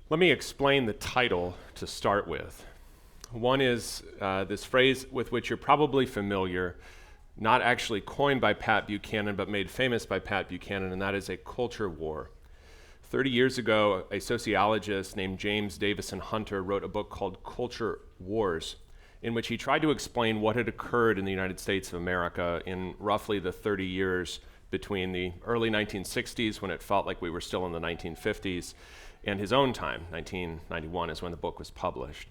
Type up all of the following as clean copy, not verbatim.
Let me explain the title to start with. One is this phrase with which you're probably familiar, not actually coined by Pat Buchanan, but made famous by Pat Buchanan, and that is a culture war. 30 years ago, a sociologist named James Davison Hunter wrote a book called Culture Wars, in which he tried to explain what had occurred in the United States of America in roughly the 30 years between the early 1960s, when it felt like we were still in the 1950s, and his own time. 1991 is when the book was published.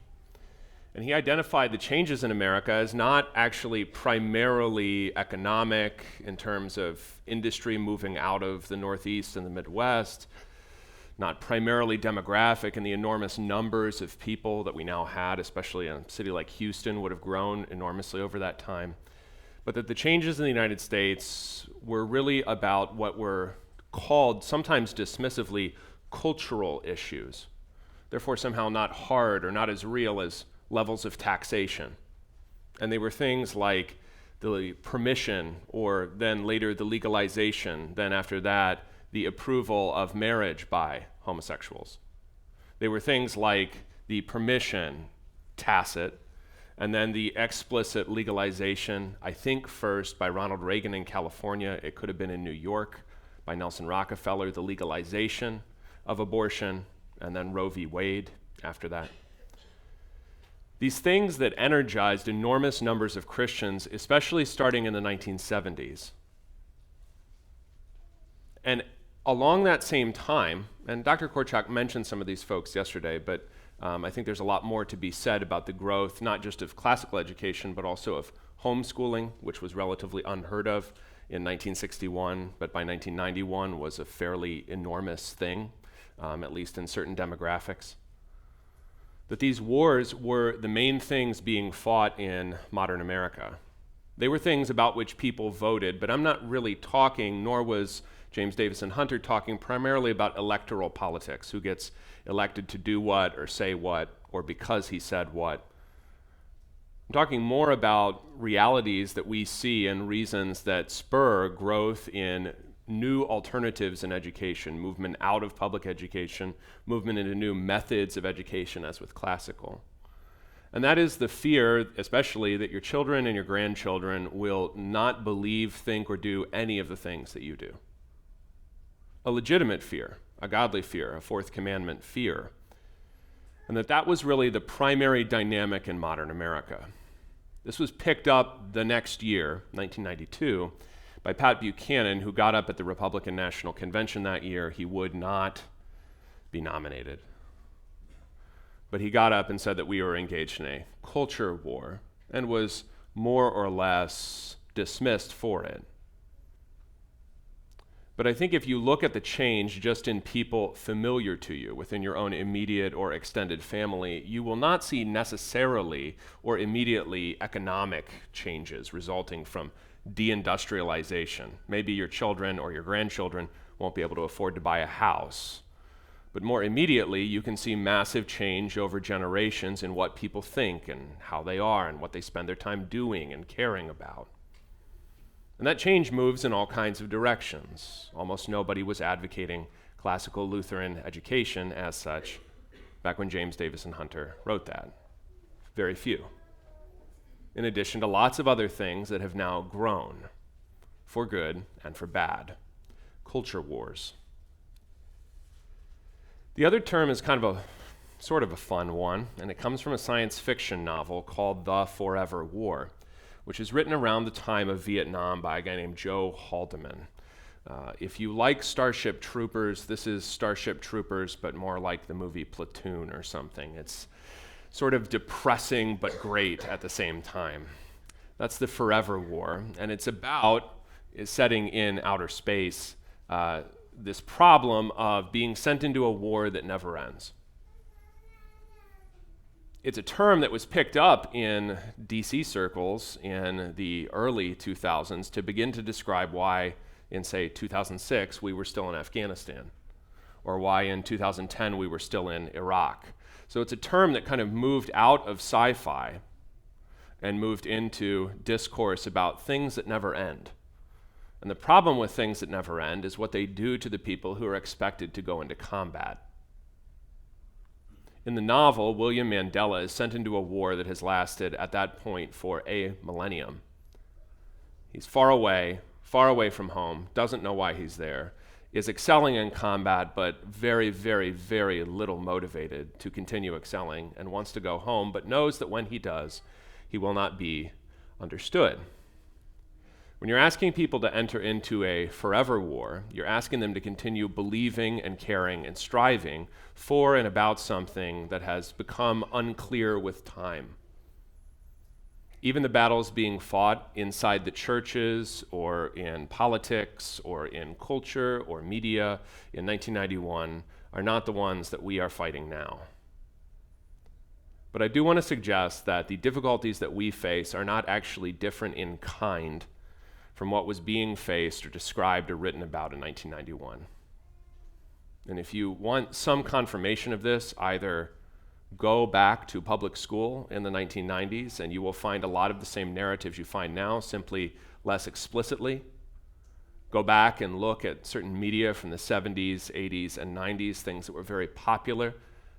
And he identified the changes in America as not actually primarily economic in terms of industry moving out of the Northeast and the Midwest, not primarily demographic in the enormous numbers of people that we now had, especially in a city like Houston would have grown enormously over that time, but that the changes in the United States were really about what were called, sometimes dismissively, cultural issues, therefore somehow not hard or not as real as levels of taxation. And they were things like the permission, or then later the legalization, then after that, the approval of marriage by homosexuals. They were things like the permission, tacit, and then the explicit legalization, I think first by Ronald Reagan in California, it could have been in New York, by Nelson Rockefeller, the legalization of abortion, and then Roe v. Wade after that. These things that energized enormous numbers of Christians, especially starting in the 1970s. And along that same time, and Dr. Korchak mentioned some of these folks yesterday, but I think there's a lot more to be said about the growth, not just of classical education, but also of homeschooling, which was relatively unheard of in 1961, but by 1991 was a fairly enormous thing, at least in certain demographics. That these wars were the main things being fought in modern America. They were things about which people voted, but I'm not really talking, nor was James Davison Hunter talking primarily about electoral politics, who gets elected to do what or say what, or because he said what. I'm talking more about realities that we see and reasons that spur growth in new alternatives in education, movement out of public education, movement into new methods of education as with classical. And that is the fear, especially, that your children and your grandchildren will not believe, think, or do any of the things that you do. A legitimate fear, a godly fear, a fourth commandment fear. And that was really the primary dynamic in modern America. This was picked up the next year, 1992, by Pat Buchanan, who got up at the Republican National Convention that year. He would not be nominated. But he got up and said that we were engaged in a culture war and was more or less dismissed for it. But I think if you look at the change just in people familiar to you within your own immediate or extended family, you will not see necessarily or immediately economic changes resulting from deindustrialization. Maybe your children or your grandchildren won't be able to afford to buy a house. But more immediately, you can see massive change over generations in what people think and how they are and what they spend their time doing and caring about. And that change moves in all kinds of directions. Almost nobody was advocating classical Lutheran education as such back when James Davison Hunter wrote that. Very few. In addition to lots of other things that have now grown, for good and for bad. Culture wars. The other term is kind of a sort of a fun one, and it comes from a science fiction novel called The Forever War, which is written around the time of Vietnam by a guy named Joe Haldeman. If you like Starship Troopers, this is Starship Troopers, but more like the movie Platoon or something. It's sort of depressing but great at the same time. That's the Forever War, and it's about, is setting in outer space, this problem of being sent into a war that never ends. It's a term that was picked up in DC circles in the early 2000s to begin to describe why in, say, 2006 we were still in Afghanistan, or why in 2010 we were still in Iraq. So it's a term that kind of moved out of sci-fi and moved into discourse about things that never end. And the problem with things that never end is what they do to the people who are expected to go into combat. In the novel, William Mandela is sent into a war that has lasted at that point for a millennium. He's far away from home, doesn't know why he's there, is excelling in combat, but very, very, very little motivated to continue excelling and wants to go home, but knows that when he does, he will not be understood. When you're asking people to enter into a forever war, you're asking them to continue believing and caring and striving for and about something that has become unclear with time. Even the battles being fought inside the churches or in politics or in culture or media in 1991 are not the ones that we are fighting now. But I do want to suggest that the difficulties that we face are not actually different in kind from what was being faced or described or written about in 1991. And if you want some confirmation of this, either go back to public school in the 1990s and you will find a lot of the same narratives you find now, simply less explicitly. Go back and look at certain media from the 70s, 80s, and 90s, things that were very popular,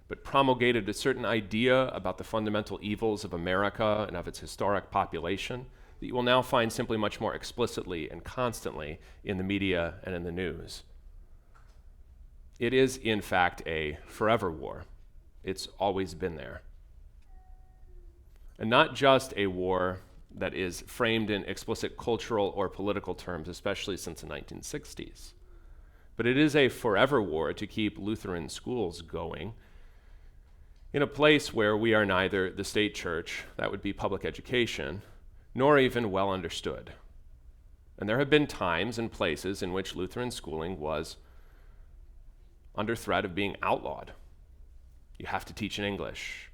but promulgated a certain idea about the fundamental evils of America and of its historic population that you will now find simply much more explicitly and constantly in the media and in the news. It is, in fact, a forever war. It's always been there. And not just a war that is framed in explicit cultural or political terms, especially since the 1960s, but it is a forever war to keep Lutheran schools going in a place where we are neither the state church, that would be public education, nor even well understood. And there have been times and places in which Lutheran schooling was under threat of being outlawed. You have to teach in English,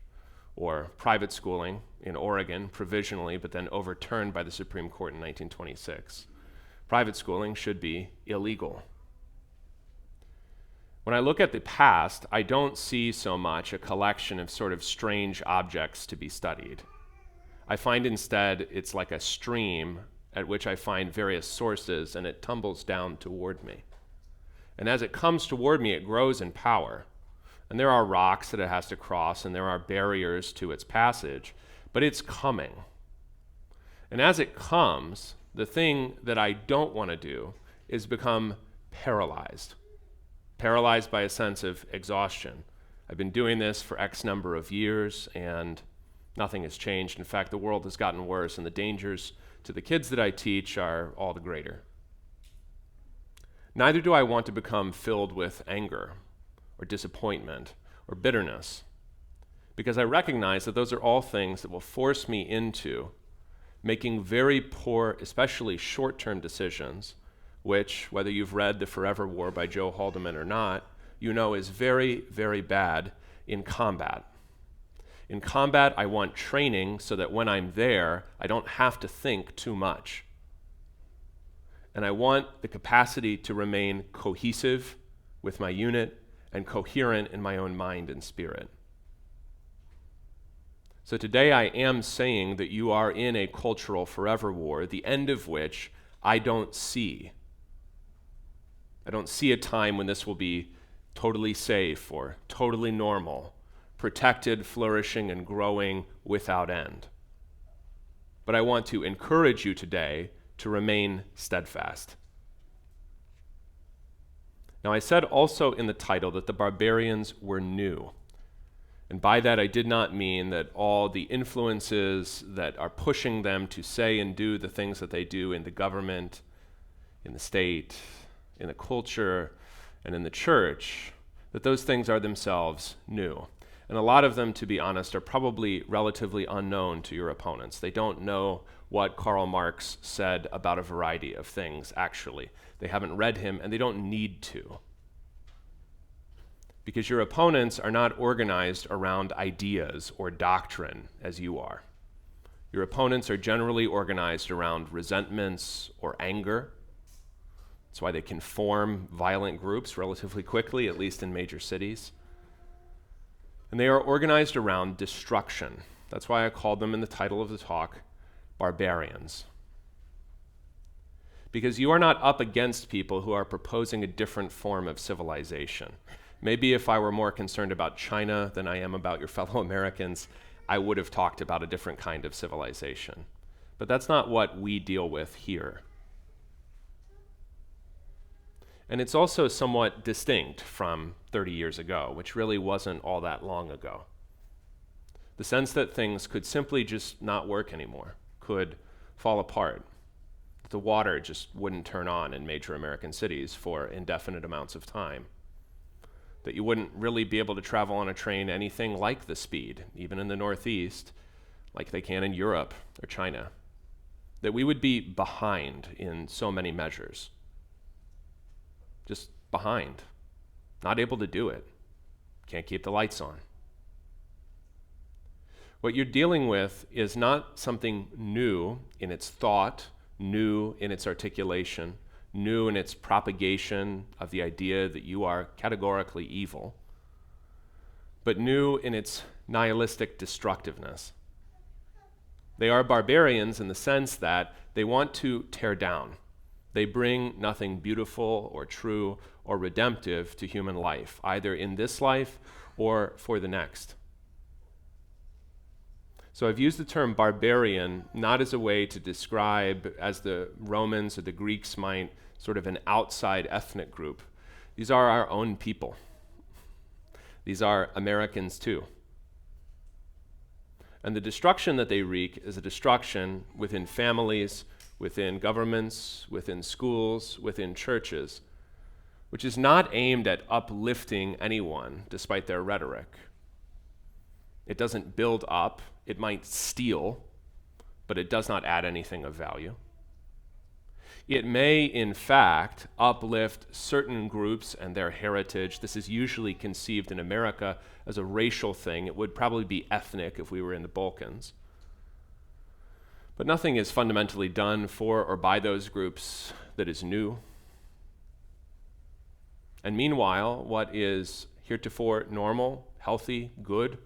or private schooling in Oregon provisionally, but then overturned by the Supreme Court in 1926. Private schooling should be illegal. When I look at the past, I don't see so much a collection of sort of strange objects to be studied. I find instead it's like a stream at which I find various sources and it tumbles down toward me. And as it comes toward me, it grows in power. And there are rocks that it has to cross, and there are barriers to its passage, but it's coming. And as it comes, the thing that I don't want to do is become paralyzed by a sense of exhaustion. I've been doing this for X number of years, and nothing has changed. In fact, the world has gotten worse, and the dangers to the kids that I teach are all the greater. Neither do I want to become filled with anger or disappointment or bitterness, because I recognize that those are all things that will force me into making very poor, especially short-term decisions, which, whether you've read The Forever War by Joe Haldeman or not, you know is very, very bad in combat. In combat, I want training so that when I'm there, I don't have to think too much. And I want the capacity to remain cohesive with my unit and coherent in my own mind and spirit. So today I am saying that you are in a cultural forever war, the end of which I don't see. I don't see a time when this will be totally safe or totally normal, protected, flourishing, and growing without end. But I want to encourage you today to remain steadfast. Now, I said also in the title that the barbarians were new. And by that, I did not mean that all the influences that are pushing them to say and do the things that they do in the government, in the state, in the culture, and in the church, that those things are themselves new. And a lot of them, to be honest, are probably relatively unknown to your opponents. They don't know what Karl Marx said about a variety of things, actually. They haven't read him, and they don't need to. Because your opponents are not organized around ideas or doctrine as you are. Your opponents are generally organized around resentments or anger. That's why they can form violent groups relatively quickly, at least in major cities. And they are organized around destruction. That's why I called them in the title of the talk, Barbarians. Because you are not up against people who are proposing a different form of civilization. Maybe if I were more concerned about China than I am about your fellow Americans, I would have talked about a different kind of civilization. But that's not what we deal with here. And it's also somewhat distinct from 30 years ago, which really wasn't all that long ago. The sense that things could simply just not work anymore, could fall apart. The water just wouldn't turn on in major American cities for indefinite amounts of time. That you wouldn't really be able to travel on a train anything like the speed, even in the Northeast, like they can in Europe or China. That we would be behind in so many measures. Just behind, not able to do it. Can't keep the lights on. What you're dealing with is not something new in its thought, new in its articulation, new in its propagation of the idea that you are categorically evil, but new in its nihilistic destructiveness. They are barbarians in the sense that they want to tear down. They bring nothing beautiful or true or redemptive to human life, either in this life or for the next. So I've used the term barbarian not as a way to describe, as the Romans or the Greeks might, sort of an outside ethnic group. These are our own people. These are Americans too. And the destruction that they wreak is a destruction within families, within governments, within schools, within churches, which is not aimed at uplifting anyone despite their rhetoric. It doesn't build up. It might steal, but it does not add anything of value. It may, in fact, uplift certain groups and their heritage. This is usually conceived in America as a racial thing. It would probably be ethnic if we were in the Balkans. But nothing is fundamentally done for or by those groups that is new. And meanwhile, what is heretofore normal, healthy, good,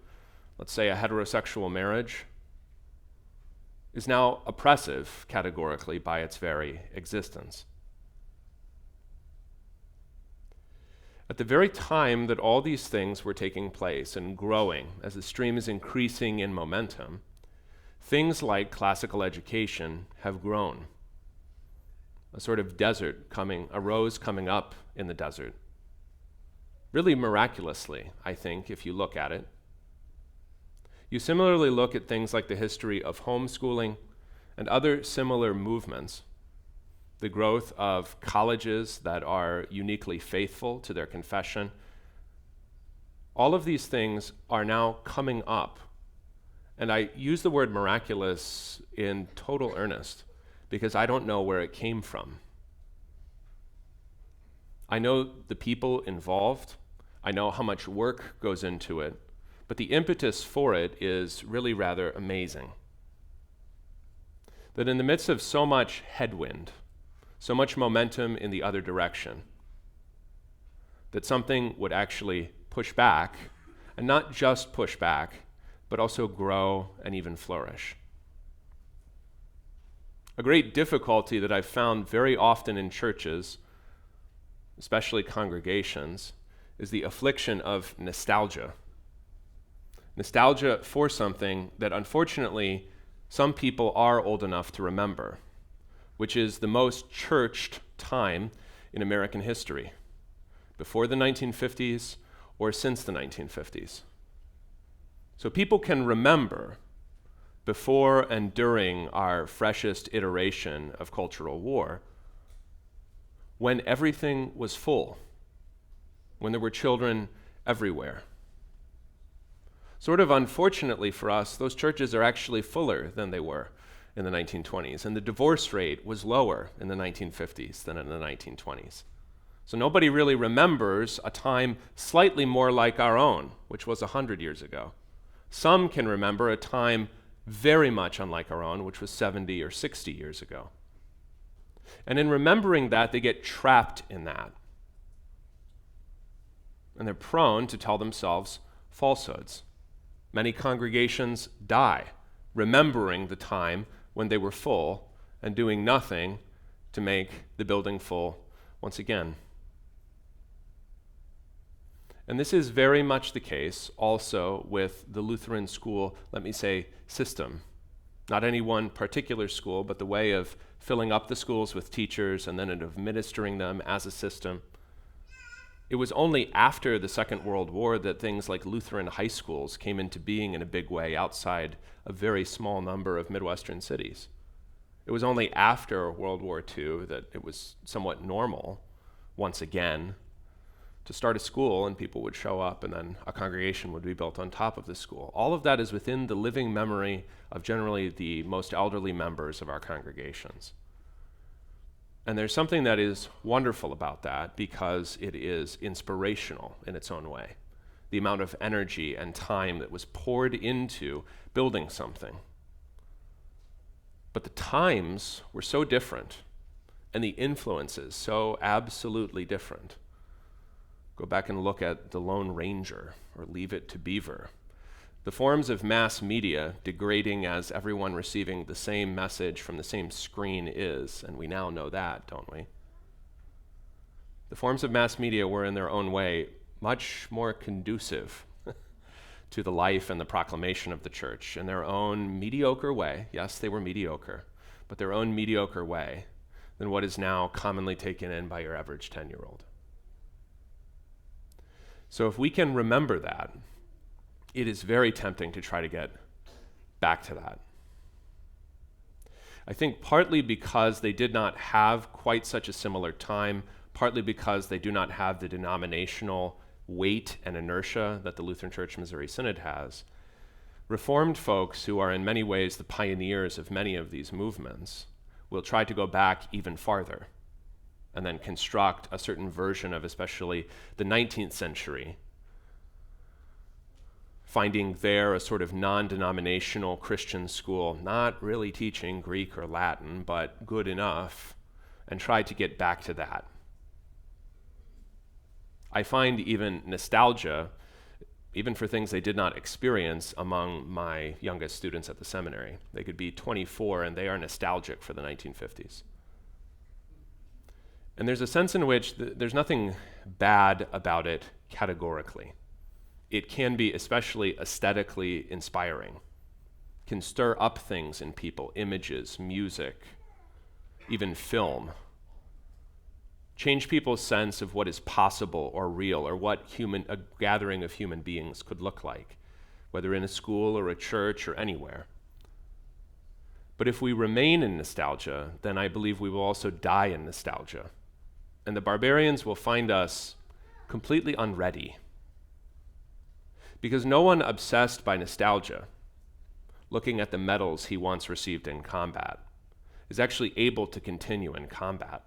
let's say a heterosexual marriage, is now oppressive categorically by its very existence. At the very time that all these things were taking place and growing, as the stream is increasing in momentum, things like classical education have grown. A sort of desert arose coming up in the desert. Really miraculously, I think, if you look at it. You similarly look at things like the history of homeschooling and other similar movements, the growth of colleges that are uniquely faithful to their confession. All of these things are now coming up. And I use the word miraculous in total earnest because I don't know where it came from. I know the people involved. I know how much work goes into it. But the impetus for it is really rather amazing. That in the midst of so much headwind, so much momentum in the other direction, that something would actually push back, and not just push back, but also grow and even flourish. A great difficulty that I've found very often in churches, especially congregations, is the affliction of nostalgia. Nostalgia for something that unfortunately some people are old enough to remember, which is the most churched time in American history, before the 1950s or since the 1950s. So people can remember before and during our freshest iteration of cultural war, when everything was full, when there were children everywhere. Sort of unfortunately for us, those churches are actually fuller than they were in the 1920s, and the divorce rate was lower in the 1950s than in the 1920s. So nobody really remembers a time slightly more like our own, which was 100 years ago. Some can remember a time very much unlike our own, which was 70 or 60 years ago. And in remembering that, they get trapped in that. And they're prone to tell themselves falsehoods. Many congregations die remembering the time when they were full and doing nothing to make the building full once again. And this is very much the case also with the Lutheran school, let me say, system. Not any one particular school, but the way of filling up the schools with teachers and then administering them as a system. It was only after the Second World War that things like Lutheran high schools came into being in a big way outside a very small number of Midwestern cities. It was only after World War II that it was somewhat normal, once again, to start a school and people would show up and then a congregation would be built on top of the school. All of that is within the living memory of generally the most elderly members of our congregations. And there's something that is wonderful about that because it is inspirational in its own way. The amount of energy and time that was poured into building something. But the times were so different and the influences so absolutely different. Go back and look at The Lone Ranger or Leave It to Beaver. The forms of mass media degrading as everyone receiving the same message from the same screen is, and we now know that, don't we? The forms of mass media were in their own way much more conducive to the life and the proclamation of the church in their own mediocre way. Yes, they were mediocre, but their own mediocre way than what is now commonly taken in by your average 10-year-old. So if we can remember that, it is very tempting to try to get back to that. I think partly because they did not have quite such a similar time, partly because they do not have the denominational weight and inertia that the Lutheran Church Missouri Synod has, Reformed folks who are in many ways the pioneers of many of these movements will try to go back even farther and then construct a certain version of especially the 19th century, finding there a sort of non-denominational Christian school, not really teaching Greek or Latin, but good enough, and try to get back to that. I find even nostalgia, even for things they did not experience among my youngest students at the seminary. They could be 24 and they are nostalgic for the 1950s. And there's a sense in which there's nothing bad about it categorically. It can be especially aesthetically inspiring, can stir up things in people, images, music, even film. Change people's sense of what is possible or real or what a gathering of human beings could look like, whether in a school or a church or anywhere. But if we remain in nostalgia, then I believe we will also die in nostalgia. And the barbarians will find us completely unready. Because no one obsessed by nostalgia, looking at the medals he once received in combat, is actually able to continue in combat.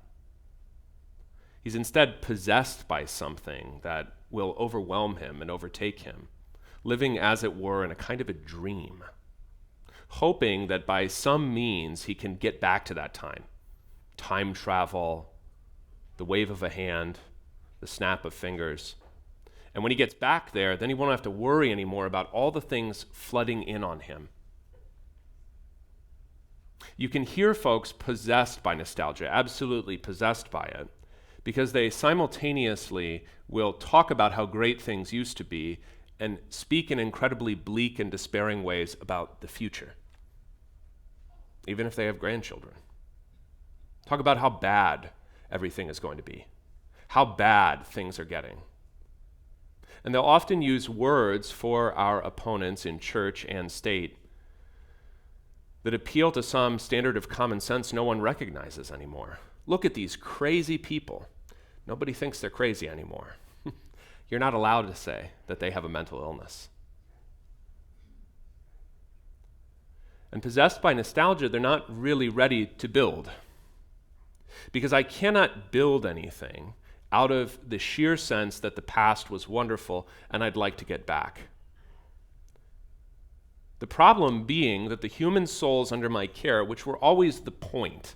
He's instead possessed by something that will overwhelm him and overtake him, living as it were in a kind of a dream, hoping that by some means he can get back to that time travel, the wave of a hand, the snap of fingers. And when he gets back there, then he won't have to worry anymore about all the things flooding in on him. You can hear folks possessed by nostalgia, absolutely possessed by it, because they simultaneously will talk about how great things used to be and speak in incredibly bleak and despairing ways about the future, even if they have grandchildren. Talk about how bad everything is going to be, how bad things are getting. And they'll often use words for our opponents in church and state that appeal to some standard of common sense no one recognizes anymore. Look at these crazy people. Nobody thinks they're crazy anymore. You're not allowed to say that they have a mental illness. And possessed by nostalgia, they're not really ready to build. Because I cannot build anything out of the sheer sense that the past was wonderful and I'd like to get back. The problem being that the human souls under my care, which were always the point,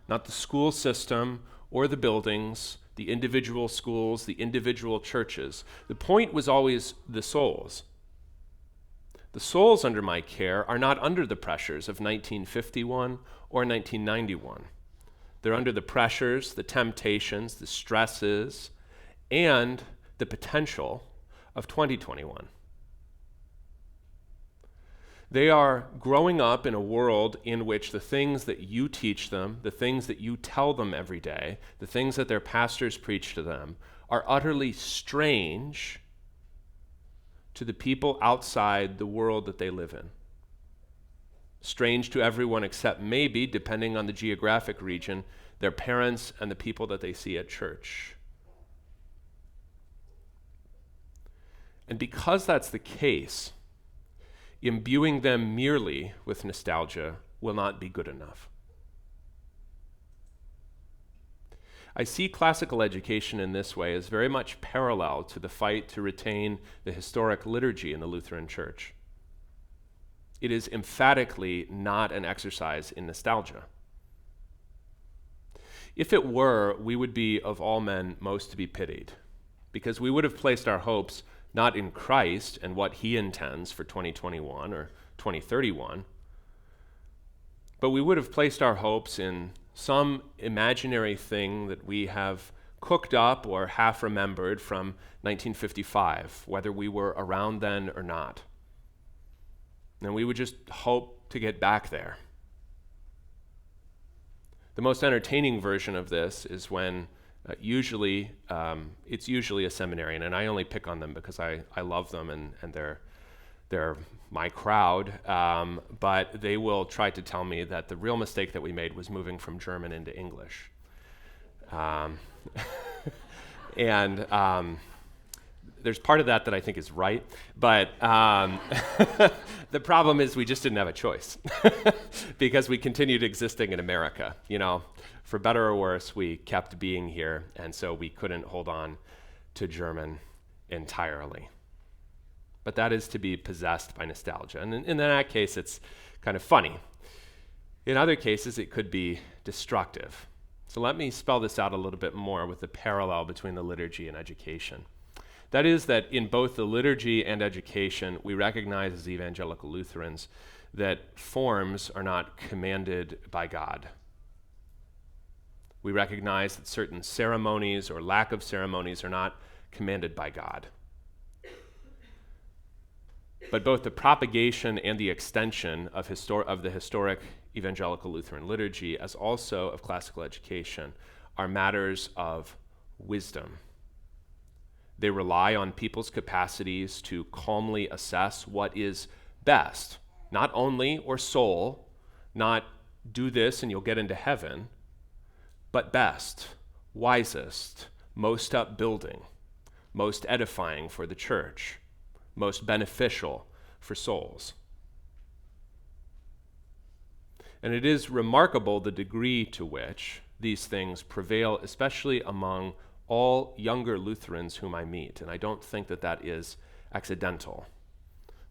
not the school system or the buildings, the individual schools, the individual churches, the point was always the souls. The souls under my care are not under the pressures of 1951 or 1991. They're under the pressures, the temptations, the stresses, and the potential of 2021. They are growing up in a world in which the things that you teach them, the things that you tell them every day, the things that their pastors preach to them, are utterly strange to the people outside the world that they live in. Strange to everyone except maybe, depending on the geographic region, their parents and the people that they see at church. And because that's the case, imbuing them merely with nostalgia will not be good enough. I see classical education in this way as very much parallel to the fight to retain the historic liturgy in the Lutheran Church. It is emphatically not an exercise in nostalgia. If it were, we would be of all men most to be pitied, because we would have placed our hopes not in Christ and what he intends for 2021 or 2031, but we would have placed our hopes in some imaginary thing that we have cooked up or half remembered from 1955, whether we were around then or not. And we would just hope to get back there. The most entertaining version of this is when it's usually a seminarian, and I only pick on them because I love them and they're my crowd, but they will try to tell me that the real mistake that we made was moving from German into English. There's part of that I think is right, but the problem is we just didn't have a choice because we continued existing in America. You know, for better or worse, we kept being here, and so we couldn't hold on to German entirely. But that is to be possessed by nostalgia. And in that case, it's kind of funny. In other cases, it could be destructive. So let me spell this out a little bit more with the parallel between the liturgy and education. That is that in both the liturgy and education, we recognize as evangelical Lutherans that forms are not commanded by God. We recognize that certain ceremonies or lack of ceremonies are not commanded by God. But both the propagation and the extension of the historic evangelical Lutheran liturgy, as also of classical education, are matters of wisdom. They rely on people's capacities to calmly assess what is best, not only or sole, not do this and you'll get into heaven, but best, wisest, most upbuilding, most edifying for the church, most beneficial for souls. And it is remarkable the degree to which these things prevail, especially among all younger Lutherans whom I meet. And I don't think that that is accidental.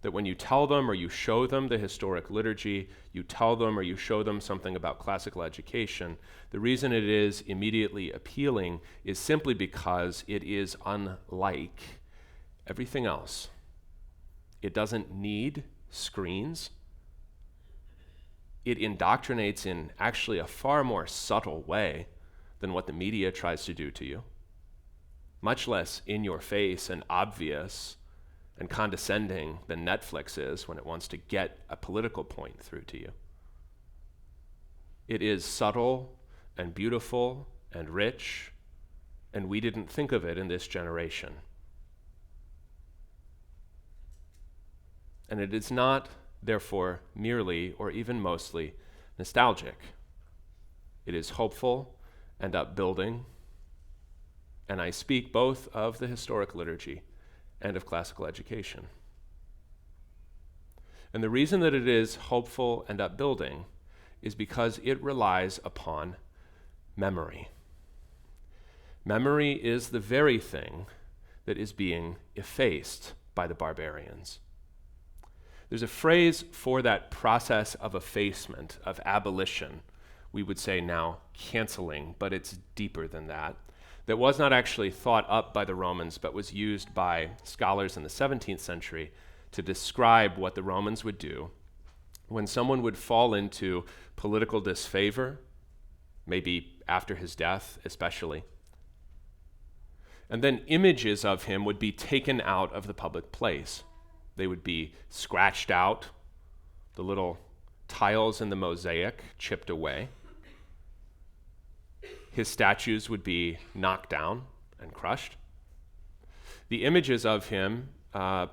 That when you tell them or you show them the historic liturgy, you tell them or you show them something about classical education, the reason it is immediately appealing is simply because it is unlike everything else. It doesn't need screens. It indoctrinates in actually a far more subtle way than what the media tries to do to you. Much less in your face and obvious and condescending than Netflix is when it wants to get a political point through to you. It is subtle and beautiful and rich, and we didn't think of it in this generation. And it is not, therefore, merely or even mostly nostalgic. It is hopeful and upbuilding, and I speak both of the historic liturgy and of classical education. And the reason that it is hopeful and upbuilding is because it relies upon memory. Memory is the very thing that is being effaced by the barbarians. There's a phrase for that process of effacement, of abolition, we would say now canceling, but it's deeper than that was not actually thought up by the Romans, but was used by scholars in the 17th century to describe what the Romans would do when someone would fall into political disfavor, maybe after his death especially. And then images of him would be taken out of the public place. They would be scratched out, the little tiles in the mosaic chipped away. His statues would be knocked down and crushed. The images of him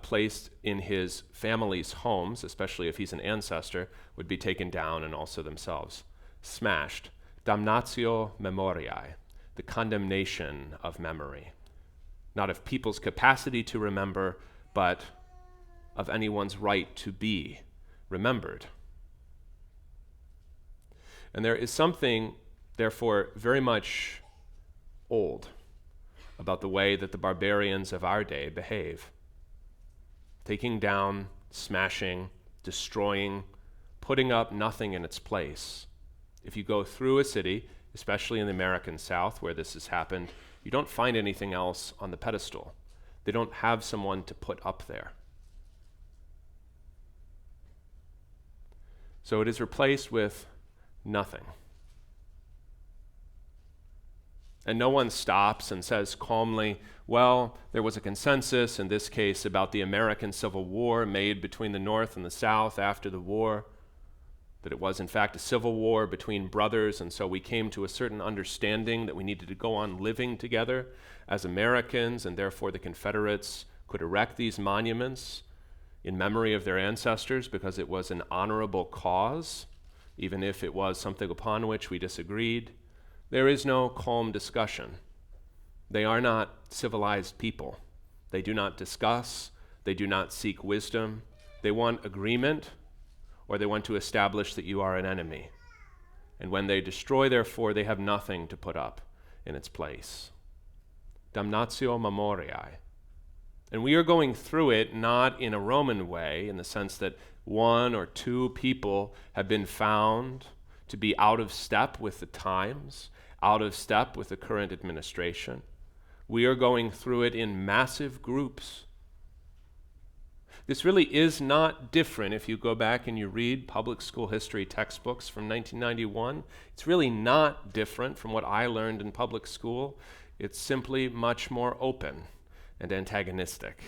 placed in his family's homes, especially if he's an ancestor, would be taken down and also themselves smashed. Damnatio memoriae, the condemnation of memory. Not of people's capacity to remember, but of anyone's right to be remembered. And there is something, therefore, very much old about the way that the barbarians of our day behave. Taking down, smashing, destroying, putting up nothing in its place. If you go through a city, especially in the American South where this has happened, you don't find anything else on the pedestal. They don't have someone to put up there. So it is replaced with nothing. And no one stops and says calmly, well, there was a consensus in this case about the American Civil War made between the North and the South after the war, that it was in fact a civil war between brothers, and so we came to a certain understanding that we needed to go on living together as Americans, and therefore the Confederates could erect these monuments in memory of their ancestors because it was an honorable cause, even if it was something upon which we disagreed. There is no calm discussion. They are not civilized people. They do not discuss. They do not seek wisdom. They want agreement, or they want to establish that you are an enemy. And when they destroy, therefore, they have nothing to put up in its place. Damnatio memoriae. And we are going through it not in a Roman way, in the sense that one or two people have been found to be out of step with the times, out of step with the current administration. We are going through it in massive groups. This really is not different if you go back and you read public school history textbooks from 1991. It's really not different from what I learned in public school. It's simply much more open and antagonistic.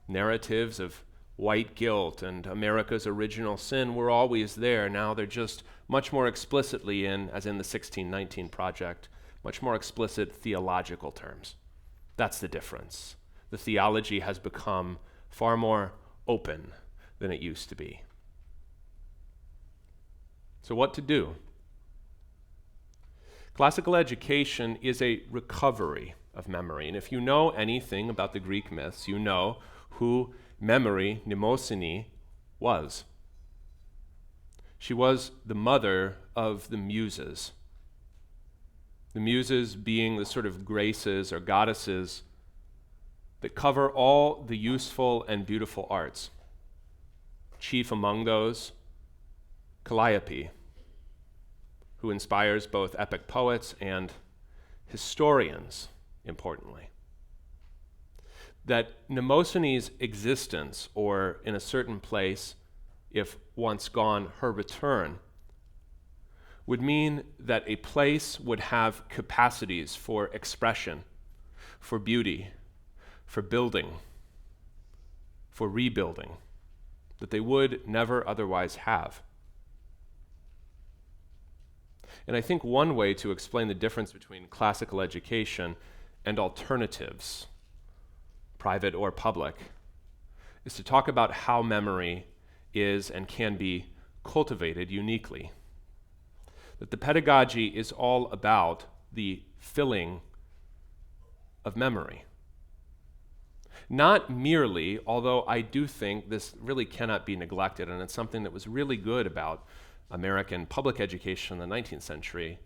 Narratives of white guilt and America's original sin were always there. Now they're just much more explicitly in, as in the 1619 Project, much more explicit theological terms. That's the difference. The theology has become far more open than it used to be. So what to do? Classical education is a recovery of memory. And if you know anything about the Greek myths, you know who memory, Mnemosyne, was. She was the mother of the Muses. The Muses being the sort of graces or goddesses that cover all the useful and beautiful arts. Chief among those, Calliope, who inspires both epic poets and historians, importantly. That Mnemosyne's existence, or in a certain place, if once gone, her return, would mean that a place would have capacities for expression, for beauty, for building, for rebuilding, that they would never otherwise have. And I think one way to explain the difference between classical education and alternatives, private or public, is to talk about how memory is and can be cultivated uniquely. That the pedagogy is all about the filling of memory. Not merely, although I do think this really cannot be neglected, and it's something that was really good about American public education in the 19th century,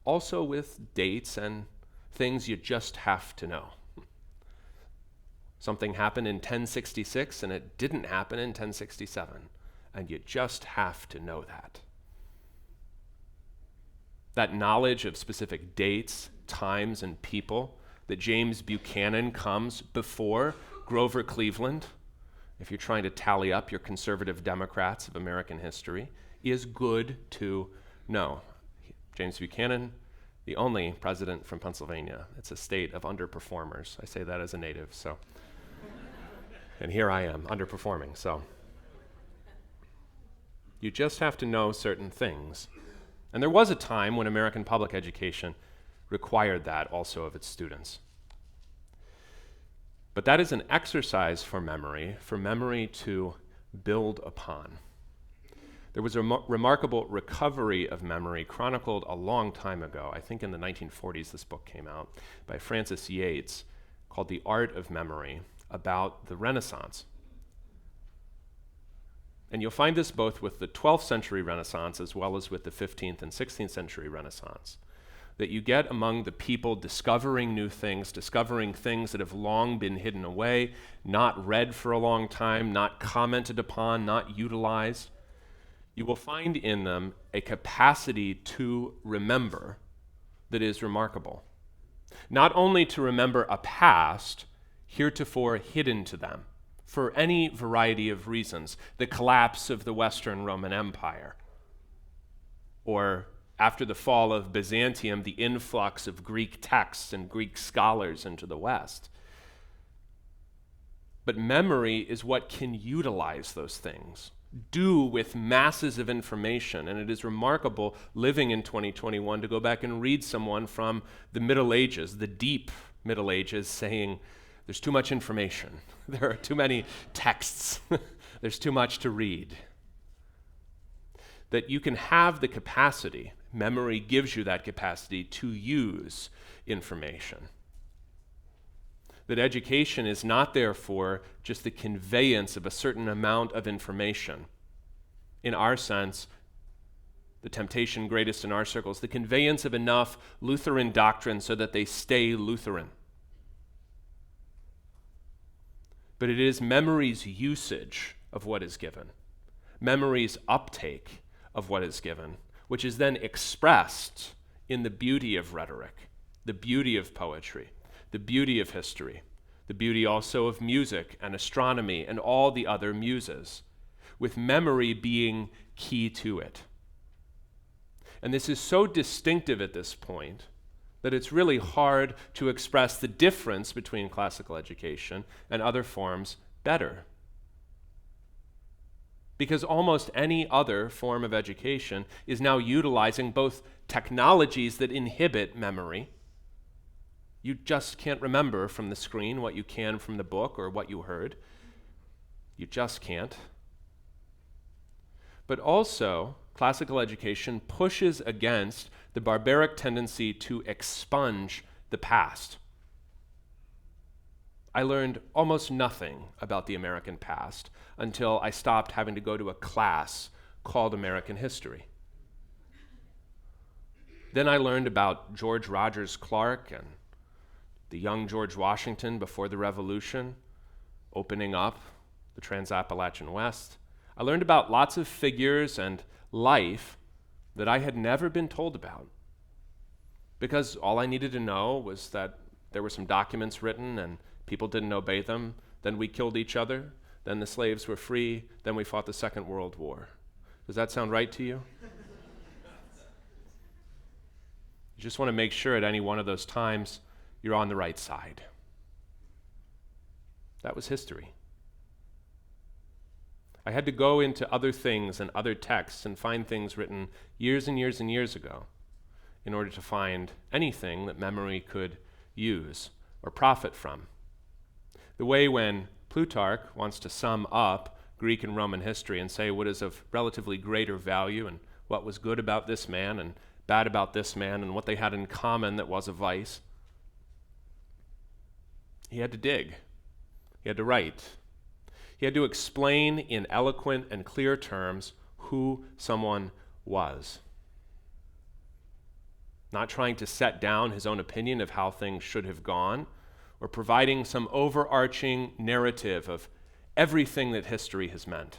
also with dates and things you just have to know. Something happened in 1066 and it didn't happen in 1067, and you just have to know that. That knowledge of specific dates, times, and people, that James Buchanan comes before Grover Cleveland, if you're trying to tally up your conservative Democrats of American history, is good to know. James Buchanan the only president from Pennsylvania. It's a state of underperformers. I say that as a native, so. And here I am, underperforming, so. You just have to know certain things. And there was a time when American public education required that also of its students. But that is an exercise for memory to build upon. There was a remarkable recovery of memory chronicled a long time ago. I think in the 1940s this book came out by Francis Yates called The Art of Memory, about the Renaissance. And you'll find this both with the 12th century Renaissance as well as with the 15th and 16th century Renaissance, that you get among the people discovering new things, discovering things that have long been hidden away, not read for a long time, not commented upon, not utilized. You will find in them a capacity to remember that is remarkable. Not only to remember a past heretofore hidden to them for any variety of reasons, the collapse of the Western Roman Empire, or after the fall of Byzantium, the influx of Greek texts and Greek scholars into the West. But memory is what can utilize those things, do with masses of information. And it is remarkable living in 2021 to go back and read someone from the Middle Ages, the deep Middle Ages, saying, there's too much information. There are too many texts. There's too much to read. That you can have the capacity, memory gives you that capacity to use information. That education is not therefore just the conveyance of a certain amount of information. In our sense, the temptation greatest in our circles, the conveyance of enough Lutheran doctrine so that they stay Lutheran. But it is memory's usage of what is given, memory's uptake of what is given, which is then expressed in the beauty of rhetoric, the beauty of poetry, the beauty of history, the beauty also of music and astronomy and all the other muses, with memory being key to it. And this is so distinctive at this point that it's really hard to express the difference between classical education and other forms better. Because almost any other form of education is now utilizing both technologies that inhibit memory. You just can't remember from the screen what you can from the book or what you heard. You just can't. But also, classical education pushes against the barbaric tendency to expunge the past. I learned almost nothing about the American past until I stopped having to go to a class called American History. Then I learned about George Rogers Clark and the young George Washington before the Revolution, opening up the Trans-Appalachian West. I learned about lots of figures and life that I had never been told about, because all I needed to know was that there were some documents written and people didn't obey them. Then we killed each other. Then the slaves were free. Then we fought the Second World War. Does that sound right to you? You just want to make sure at any one of those times you're on the right side. That was history. I had to go into other things and other texts and find things written years and years and years ago in order to find anything that memory could use or profit from. The way when Plutarch wants to sum up Greek and Roman history and say what is of relatively greater value and what was good about this man and bad about this man and what they had in common that was a vice, he had to dig. He had to write. He had to explain in eloquent and clear terms who someone was. Not trying to set down his own opinion of how things should have gone, or providing some overarching narrative of everything that history has meant,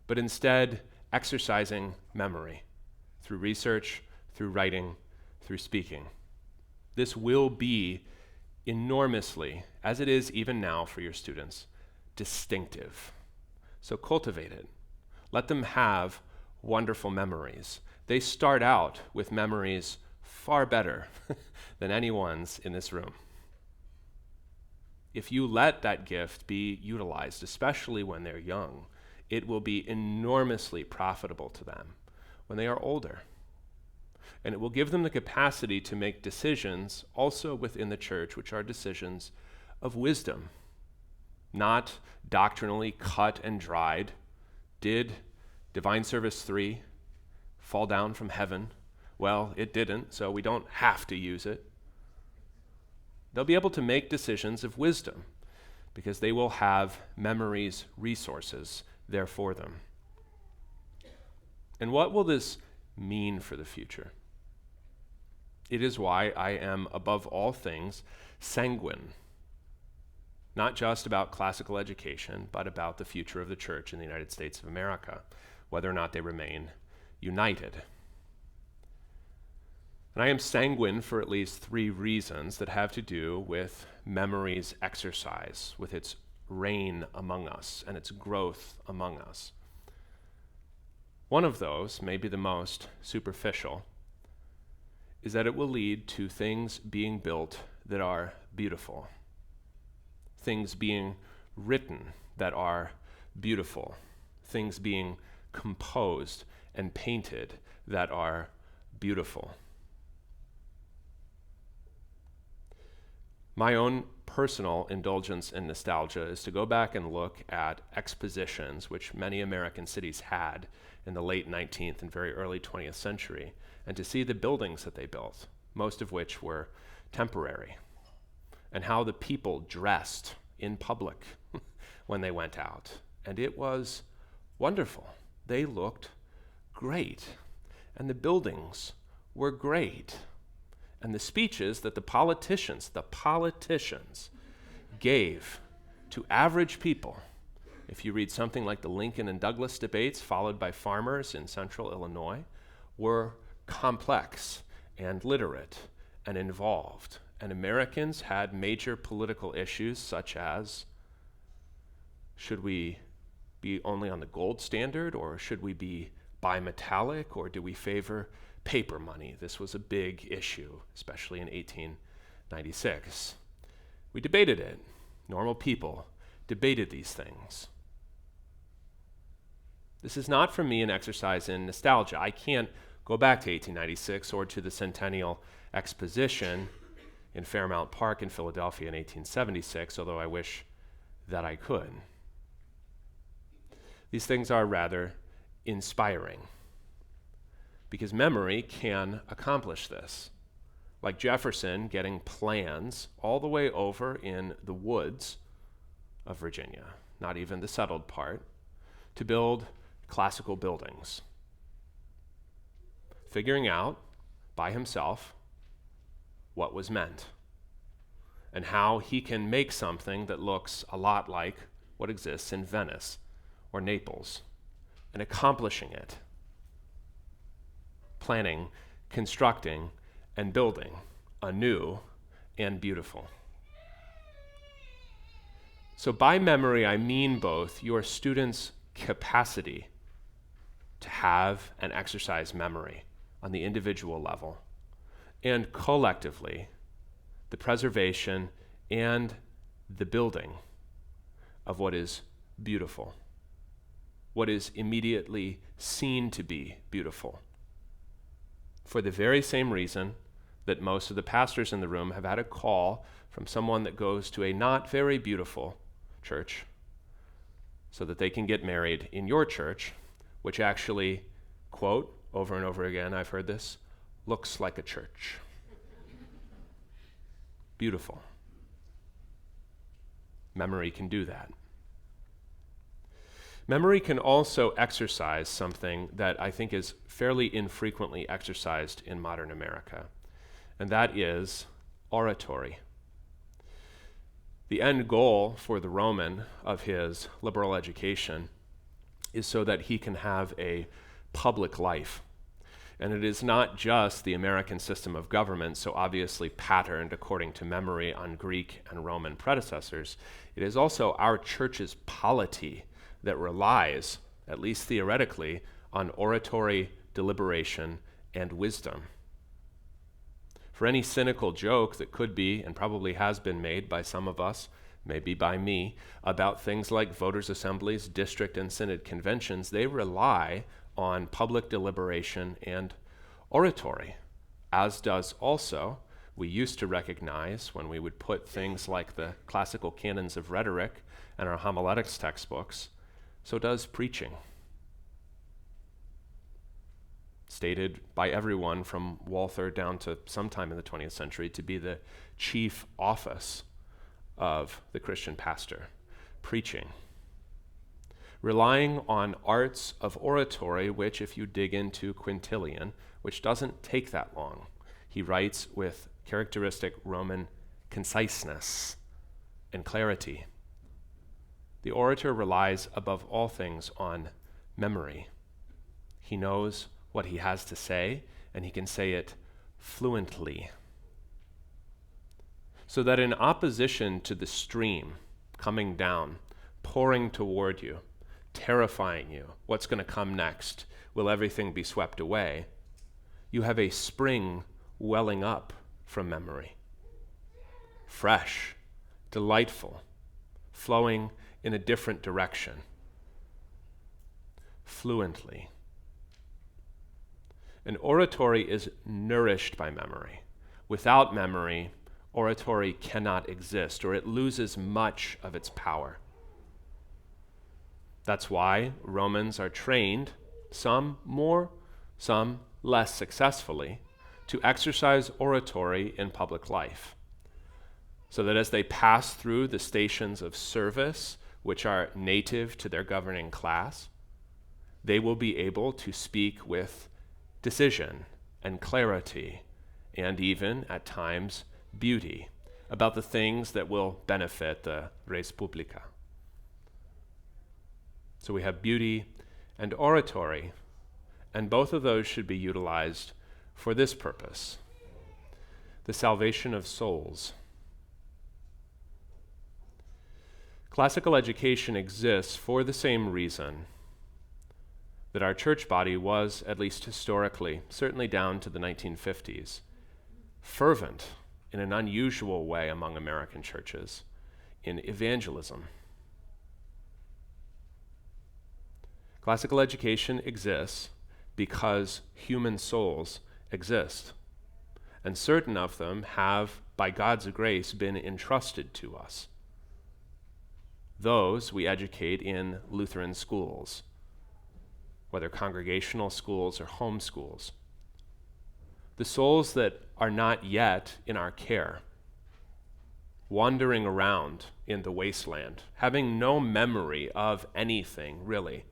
but instead exercising memory through research, through writing, through speaking. This will be enormously, as it is even now for your students, distinctive. So cultivate it. Let them have wonderful memories. They start out with memories far better than anyone's in this room. If you let that gift be utilized, especially when they're young, it will be enormously profitable to them when they are older. And it will give them the capacity to make decisions also within the church, which are decisions of wisdom, not doctrinally cut and dried. Did Divine Service 3 fall down from heaven? Well, it didn't, so we don't have to use it. They'll be able to make decisions of wisdom because they will have memories, resources there for them. And what will this mean for the future? It is why I am, above all things, sanguine, not just about classical education, but about the future of the church in the United States of America, whether or not they remain united. And I am sanguine for at least 3 reasons that have to do with memory's exercise, with its reign among us and its growth among us. One of those, maybe the most superficial, is that it will lead to things being built that are beautiful, things being written that are beautiful, things being composed and painted that are beautiful. My own personal indulgence in nostalgia is to go back and look at expositions which many American cities had in the late 19th and very early 20th century, and to see the buildings that they built, most of which were temporary, and how the people dressed in public when they went out. And it was wonderful. They looked great, and the buildings were great. And the speeches that the politicians gave to average people, if you read something like the Lincoln and Douglas debates followed by farmers in central Illinois, were complex and literate and involved. And Americans had major political issues such as, should we be only on the gold standard, or should we be bimetallic, or do we favor paper money? This was a big issue, especially in 1896. We debated it. Normal people debated these things. This is not for me an exercise in nostalgia. I can't go back to 1896 or to the Centennial Exposition in Fairmount Park in Philadelphia in 1876, although I wish that I could. These things are rather inspiring, because memory can accomplish this. Like Jefferson getting plans all the way over in the woods of Virginia, not even the settled part, to build classical buildings. Figuring out by himself what was meant and how he can make something that looks a lot like what exists in Venice or Naples, and accomplishing it. Planning, constructing, and building anew and beautiful. So by memory, I mean both your students' capacity to have and exercise memory on the individual level, and collectively, the preservation and the building of what is beautiful, what is immediately seen to be beautiful. For the very same reason that most of the pastors in the room have had a call from someone that goes to a not very beautiful church so that they can get married in your church, which actually, quote, over and over again, I've heard this, looks like a church. Beautiful. Memory can do that. Memory can also exercise something that I think is fairly infrequently exercised in modern America, and that is oratory. The end goal for the Roman of his liberal education is so that he can have a public life. And it is not just the American system of government, so obviously patterned according to memory on Greek and Roman predecessors. It is also our church's polity that relies, at least theoretically, on oratory, deliberation, and wisdom. for any cynical joke that could be and probably has been made by some of us, maybe by me, about things like voters' assemblies, district and synod conventions. They rely on public deliberation and oratory, as does also, we used to recognize when we would put things like the classical canons of rhetoric and our homiletics textbooks, so does preaching. Stated by everyone from Walther down to sometime in the 20th century to be the chief office of the Christian pastor, preaching. Relying on arts of oratory, which if you dig into Quintilian, which doesn't take that long, he writes with characteristic Roman conciseness and clarity. The orator relies above all things on memory. He knows what he has to say, and he can say it fluently. So that in opposition to the stream coming down, pouring toward you, terrifying you, what's going to come next? Will everything be swept away? You have a spring welling up from memory. Fresh, delightful, flowing in a different direction. Fluently. An oratory is nourished by memory. Without memory, oratory cannot exist, or it loses much of its power. That's why Romans are trained, some more, some less successfully, to exercise oratory in public life, so that as they pass through the stations of service, which are native to their governing class, they will be able to speak with decision and clarity, and even, at times, beauty, about the things that will benefit the res publica. So we have beauty and oratory, and both of those should be utilized for this purpose, the salvation of souls. Classical education exists for the same reason that our church body was, at least historically, certainly down to the 1950s, fervent in an unusual way among American churches in evangelism. Classical education exists because human souls exist, and certain of them have, by God's grace, been entrusted to us. Those we educate in Lutheran schools, whether congregational schools or home schools. The souls that are not yet in our care, wandering around in the wasteland, having no memory of anything, really,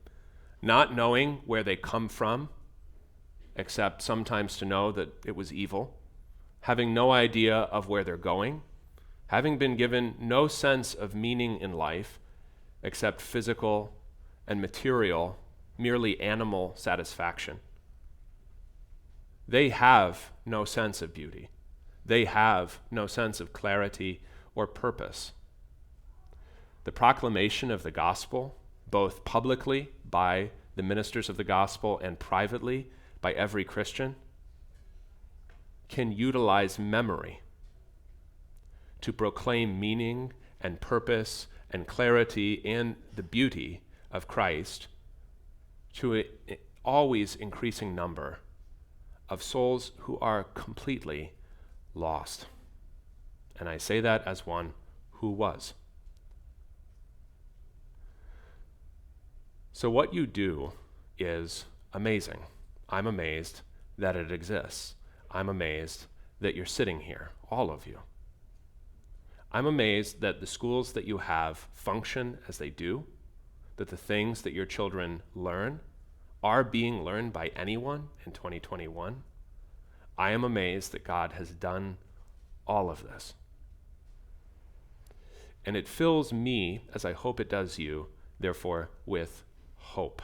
not knowing where they come from, except sometimes to know that it was evil, having no idea of where they're going, having been given no sense of meaning in life except physical and material, merely animal satisfaction. They have no sense of beauty. They have no sense of clarity or purpose. The proclamation of the gospel, both publicly by the ministers of the gospel and privately by every Christian, can utilize memory to proclaim meaning and purpose and clarity and the beauty of Christ to an always increasing number of souls who are completely lost. And I say that as one who was. So what you do is amazing. I'm amazed that it exists. I'm amazed that you're sitting here, all of you. I'm amazed that the schools that you have function as they do, that the things that your children learn are being learned by anyone in 2021. I am amazed that God has done all of this. And it fills me, as I hope it does you, therefore, with hope.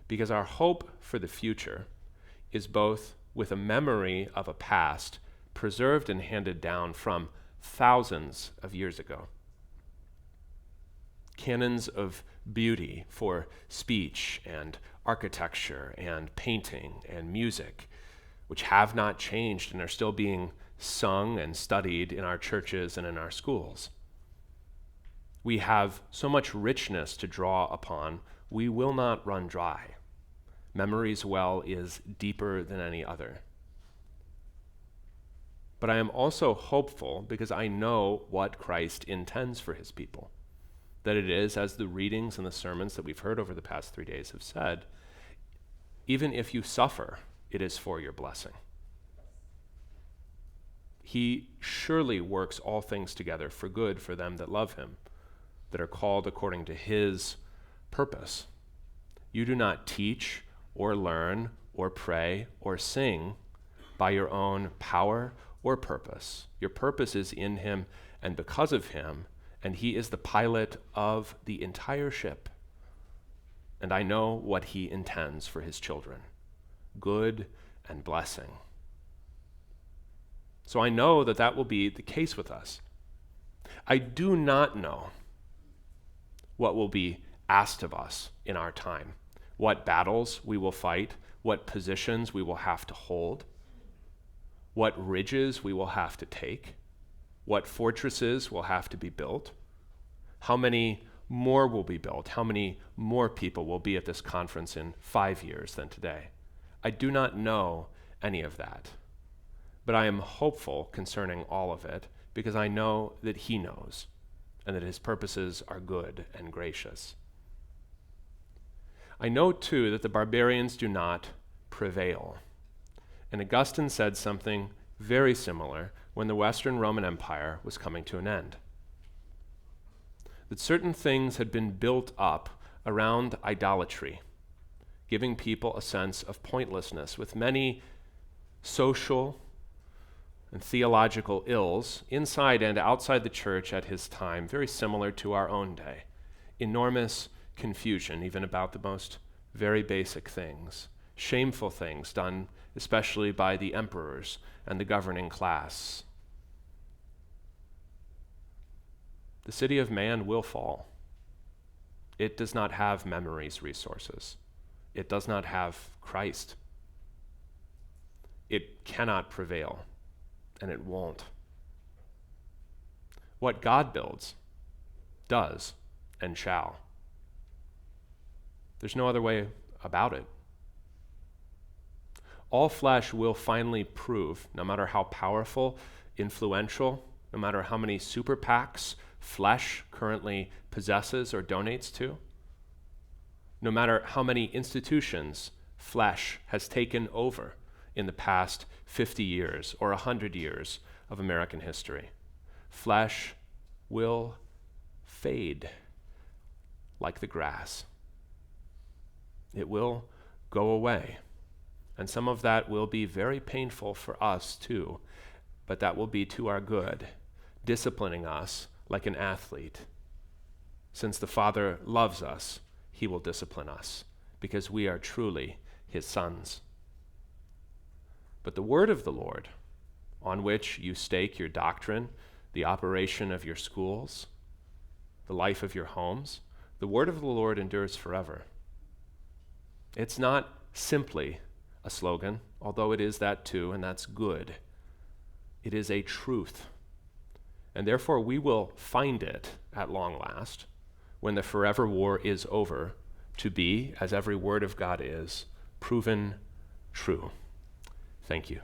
Because our hope for the future is both with a memory of a past preserved and handed down from thousands of years ago. Canons of beauty for speech and architecture and painting and music, which have not changed and are still being sung and studied in our churches and in our schools. We have so much richness to draw upon, we will not run dry. Memory's well is deeper than any other. But I am also hopeful because I know what Christ intends for his people. That it is, as the readings and the sermons that we've heard over the past 3 days have said, even if you suffer, it is for your blessing. He surely works all things together for good for them that love him, that are called according to his purpose. You do not teach or learn or pray or sing by your own power or purpose. Your purpose is in him and because of him, and he is the pilot of the entire ship. And I know what he intends for his children, good and blessing. So I know that that will be the case with us. I do not know what will be asked of us in our time, what battles we will fight, what positions we will have to hold, what ridges we will have to take, what fortresses will have to be built, how many more will be built, how many more people will be at this conference in 5 years than today. I do not know any of that, but I am hopeful concerning all of it because I know that he knows and that his purposes are good and gracious. I know too that the barbarians do not prevail. And Augustine said something very similar when the Western Roman Empire was coming to an end. That certain things had been built up around idolatry, giving people a sense of pointlessness, with many social and theological ills inside and outside the church at his time, very similar to our own day. Enormous confusion, even about the most very basic things, shameful things done especially by the emperors and the governing class. The city of man will fall. It does not have memory's resources. It does not have Christ. It cannot prevail, and it won't. What God builds does and shall. There's no other way about it. All flesh will finally prove, no matter how powerful, influential, no matter how many super PACs flesh currently possesses or donates to, no matter how many institutions flesh has taken over in the past 50 years or 100 years of American history, flesh will fade like the grass. It will go away. And some of that will be very painful for us too, but that will be to our good, disciplining us like an athlete. Since the Father loves us, he will discipline us, because we are truly his sons. But the word of the Lord, on which you stake your doctrine, the operation of your schools, the life of your homes, the word of the Lord endures forever. It's not simply a slogan, although it is that too, and that's good. It is a truth. And therefore we will find it at long last, when the forever war is over, to be, as every word of God is, proven true. Thank you.